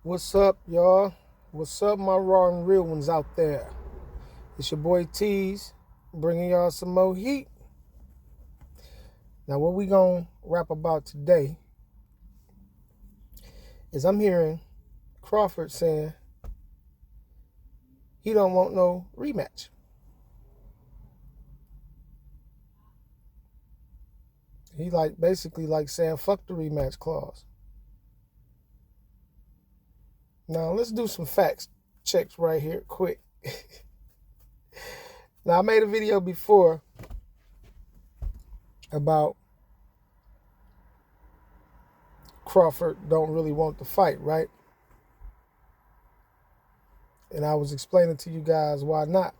What's up, y'all? What's up, my raw and real ones out there? It's your boy Tease, bringing y'all some more heat. Now, what we gonna rap about today is I'm hearing Crawford saying he don't want no rematch. He basically saying fuck the rematch clause. Now, let's do some facts checks right here quick. Now, I made a video before about Crawford don't really want to fight, right? And I was explaining to you guys why not.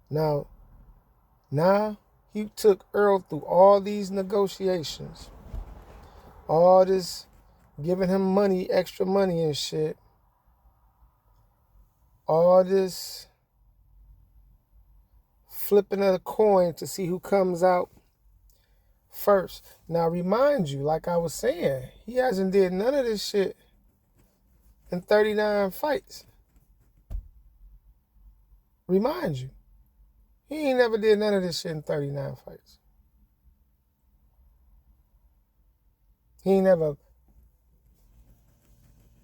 Now he took Earl through all these negotiations, all this giving him money, extra money and shit, all this flipping of the coin to see who comes out first. Now, remind you, like I was saying, he hasn't did none of this shit in 39 fights. Remind you, he ain't never did none of this shit in 39 fights. He ain't never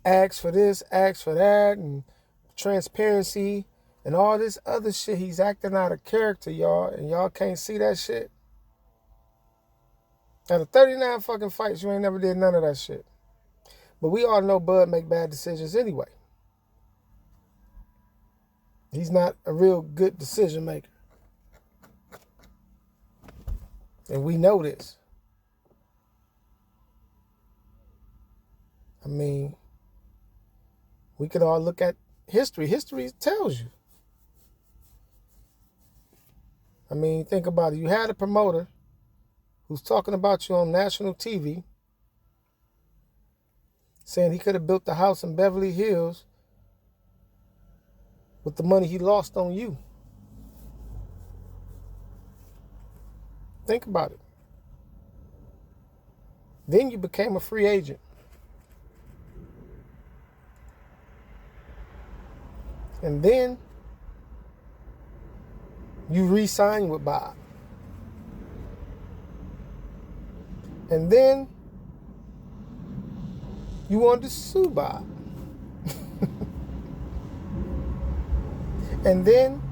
asked for this, asked for that, and transparency and all this other shit. He's acting out of character, y'all, and y'all can't see that shit. Out of 39 fucking fights, you ain't never did none of that shit. But we all know Bud make bad decisions anyway. He's not a real good decision maker. And we know this. I mean, we could all look at history. History tells you. I mean, think about it. You had a promoter who's talking about you on national TV, saying he could have built the house in Beverly Hills with the money he lost on you. Think about it. Then you became a free agent. And then you re-signed with Bob. And then you wanted to sue Bob. And then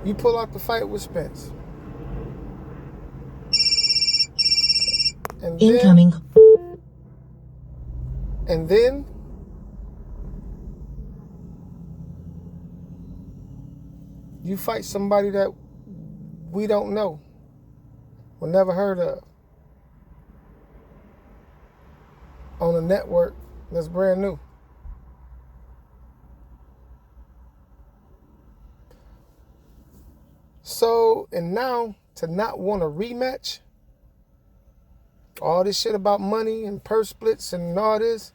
you pull out the fight with Spence. And incoming. And then you fight somebody that we don't know, or never heard of, on a network that's brand new. So, and now to not want a rematch, all this shit about money and purse splits and all this,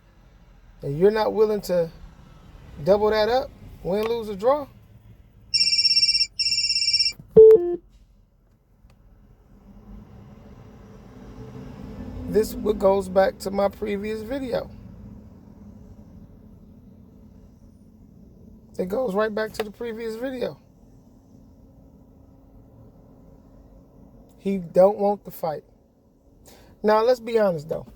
and you're not willing to double that up, win, lose, or draw? This goes back to my previous video. It goes right back to the previous video. He don't want the fight. Now, let's be honest, though.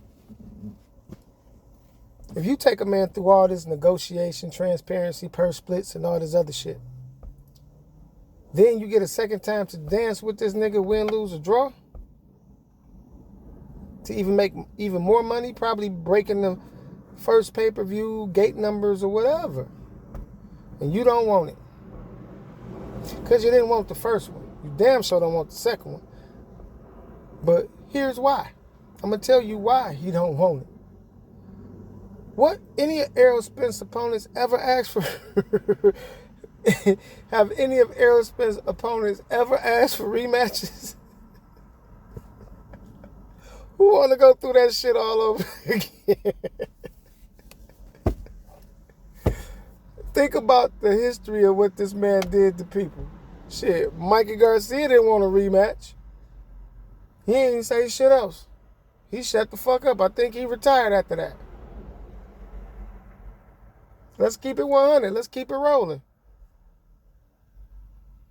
If you take a man through all this negotiation, transparency, purse splits, and all this other shit, then you get a second time to dance with this nigga, win, lose, or draw, to even make even more money, probably breaking the first pay-per-view, gate numbers, or whatever, and you don't want it because you didn't want the first one. You damn sure don't want the second one. But here's why. I'm going to tell you why you don't want it. What any of Errol Spence's opponents ever asked for? Have any of Errol Spence's opponents ever asked for rematches? Who want to go through that shit all over again? Think about the history of what this man did to people. Shit, Mikey Garcia didn't want a rematch. He ain't say shit else. He shut the fuck up. I think he retired after that. Let's keep it 100. Let's keep it rolling.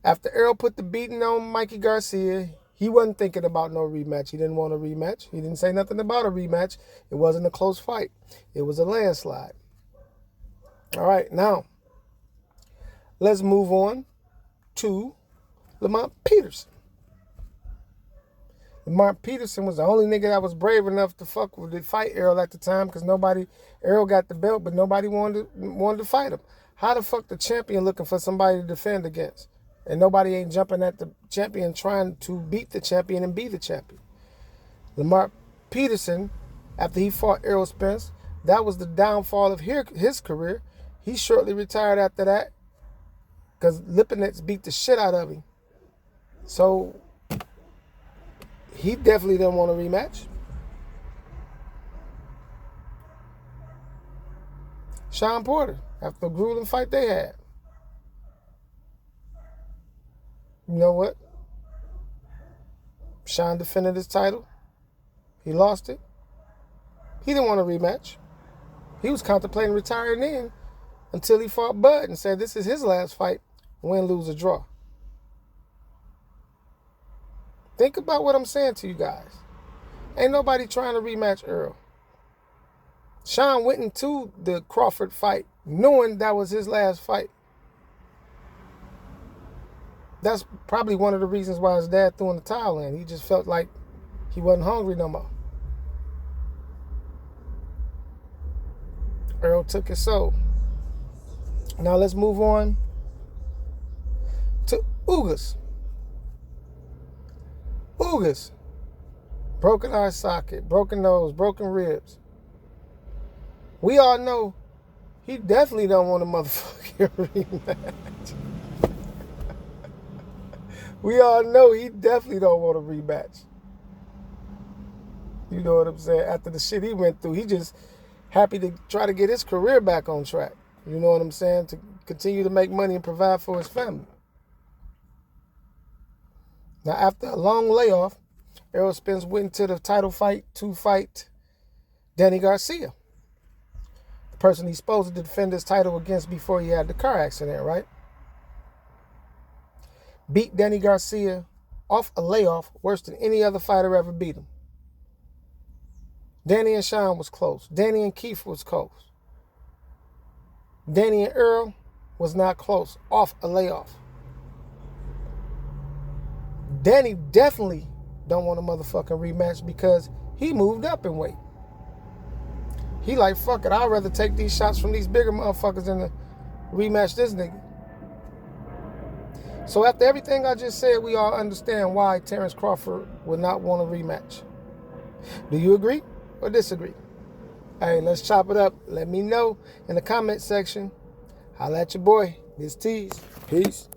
After Errol put the beating on Mikey Garcia, he wasn't thinking about no rematch. He didn't want a rematch. He didn't say nothing about a rematch. It wasn't a close fight. It was a landslide. All right, now, let's move on to Lamont Peterson. Lamont Peterson was the only nigga that was brave enough to fuck with the fight Errol at the time, because Errol got the belt, but nobody wanted to fight him. How the fuck the champion looking for somebody to defend against? And nobody ain't jumping at the champion trying to beat the champion and be the champion. Lamont Peterson, after he fought Errol Spence, that was the downfall of his career. He shortly retired after that because Lipinets beat the shit out of him. So he definitely didn't want a rematch. Sean Porter, after the grueling fight they had. You know what? Sean defended his title. He lost it. He didn't want a rematch. He was contemplating retiring then until he fought Bud and said this is his last fight, win, lose, or draw. Think about what I'm saying to you guys. Ain't nobody trying to rematch Earl. Sean went into the Crawford fight knowing that was his last fight. That's probably one of the reasons why his dad threw in the towel in. He just felt like he wasn't hungry no more. Earl took his soul. Now let's move on to Ugas. Ugas. Broken eye socket, broken nose, broken ribs. We all know he definitely don't want a motherfucking rematch. We all know he definitely don't want a rematch. You know what I'm saying? After the shit he went through, he just happy to try to get his career back on track. You know what I'm saying? To continue to make money and provide for his family. Now, after a long layoff, Errol Spence went into the title fight to fight Danny Garcia, the person he's supposed to defend his title against before he had the car accident, right? Beat Danny Garcia off a layoff worse than any other fighter ever beat him. Danny and Sean was close. Danny and Keith was close. Danny and Earl was not close, off a layoff. Danny definitely don't want a motherfucking rematch because he moved up in weight. He like, fuck it, I'd rather take these shots from these bigger motherfuckers than to rematch this nigga. So after everything I just said, we all understand why Terrence Crawford would not want a rematch. Do you agree or disagree? Hey, let's chop it up. Let me know in the comment section. Holla at your boy. This Tease. Peace.